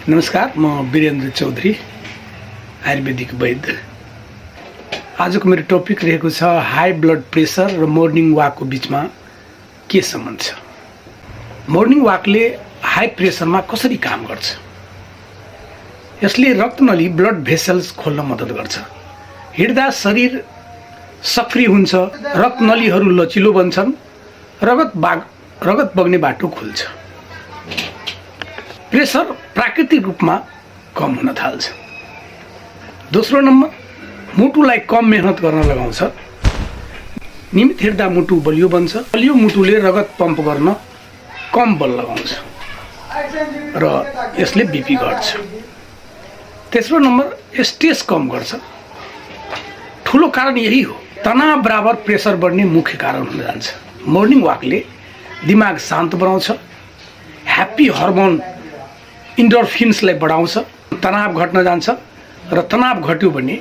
नमस्कार, म वीरेन्द्र चौधरी, आयुर्वेदिक वैद्य। आजको मेरो टपिक रहेको छ हाई ब्लड प्रेसर र मर्निङ वाकको बिचमा के सम्बन्ध छ। मर्निङ वाकले हाई प्रेसरमा कसरी काम गर्छ? यसले रक्तनली ब्लड भेसल्स खोल्न मद्दत गर्छ। हिँड्दा शरीर सक्रिय हुन्छ, रक्तनलीहरू लचिलो बन्छन्, रगत बग्ने बाटो खुल्छ। प्रेसर प्राकृतिक रूपमा कम हुन थाल्छ। दोस्रो नम्बर, मुटुलाई कम मेहनत गर्न लगाउँछ। नियमित हिँड्दा मुटु बलियो बन्छ। बलियो मुटुले रगत पम्प गर्न कम बल लगाउँछ र यसले बीपी घट्छ। तेस्रो नम्बर, स्ट्रेस कम गर्छ। ठुलो कारण यही हो। तनाव बराबर प्रेसर बढ्ने मुख्य कारण हुन जान्छ। मर्निङ वाकले दिमाग शान्त बनाउँछ, ह्याप्पी हर्मोन इन्डोर्फिन्सलाई बढाउँछ, तनाव घट्न जान्छ र तनाव घट्यो भने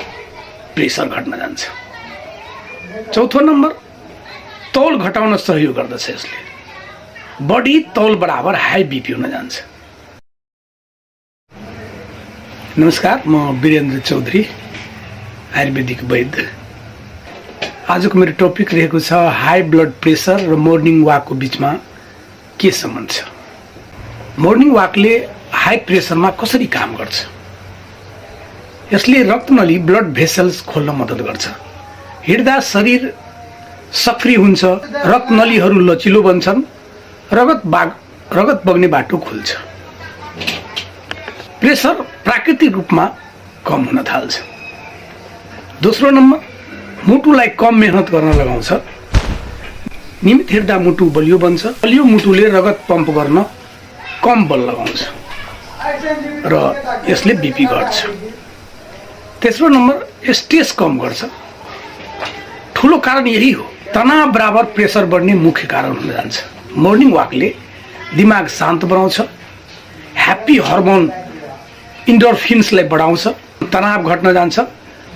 प्रेसर घट्न जान्छ। चौथो नम्बर, तौल घटाउन सहयोग गर्दछ। यसले बढी तौल बराबर हाई बीपी हुन जान्छ। नमस्कार, म वीरेन्द्र चौधरी, आयुर्वेदिक वैद्य। आजको मेरो टपिक रहेको छ हाई ब्लड प्रेसर र मर्निङ वाकको बिचमा के सम्बन्ध छ। मर्निङ वाकले हाई प्रेसरमा कसरी काम गर्छ? यसले रक्तनली ब्लड भेसल्स खोल्न मद्दत गर्छ। हिँड्दा शरीर सक्रिय हुन्छ, रक्तनलीहरू लचिलो बन्छन्, रगत बग्ने बाटो खुल्छ। प्रेसर प्राकृतिक रूपमा कम हुन थाल्छ। दोस्रो नम्बर, मुटुलाई कम मेहनत गर्न लगाउँछ। नियमित हिँड्दा मुटु बलियो बन्छ। बलियो मुटुले रगत पम्प गर्न कम बल लगाउँछ र यसले बीपी घट्छ। तेस्रो नम्बर, स्ट्रेस कम गर्छ। ठुलो कारण यही हो। तनाव बराबर प्रेसर बढ्ने मुख्य कारण हुन जान्छ। मर्निङ वाकले दिमाग शान्त बनाउँछ, ह्याप्पी हर्मोन इन्डोर्फिन्सलाई बढाउँछ, तनाव घट्न जान्छ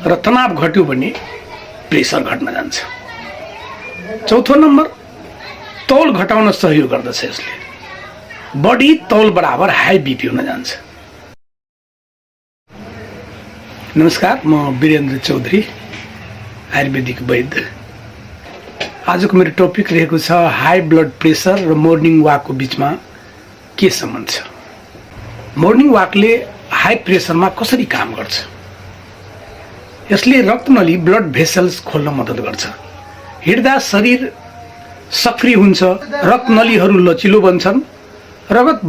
र तनाव घट्यो भने प्रेसर घट्न जान्छ। चौथो नम्बर, तौल घटाउन सहयोग गर्दछ। यसले बढी तौल बराबर हाई बीपी हुन जान्छ। नमस्कार, म वीरेन्द्र चौधरी, आयुर्वेदिक वैद्य। आजको मेरो टपिक रहेको छ हाई ब्लड प्रेसर र मर्निङ वाकको बिचमा के सम्बन्ध छ। मर्निङ वाकले हाई प्रेसरमा कसरी काम गर्छ? यसले रक्तनली ब्लड भेसल्स खोल्न मद्दत गर्छ। हिँड्दा शरीर सक्रिय हुन्छ, रक्तनलीहरू लचिलो बन्छन्, रगत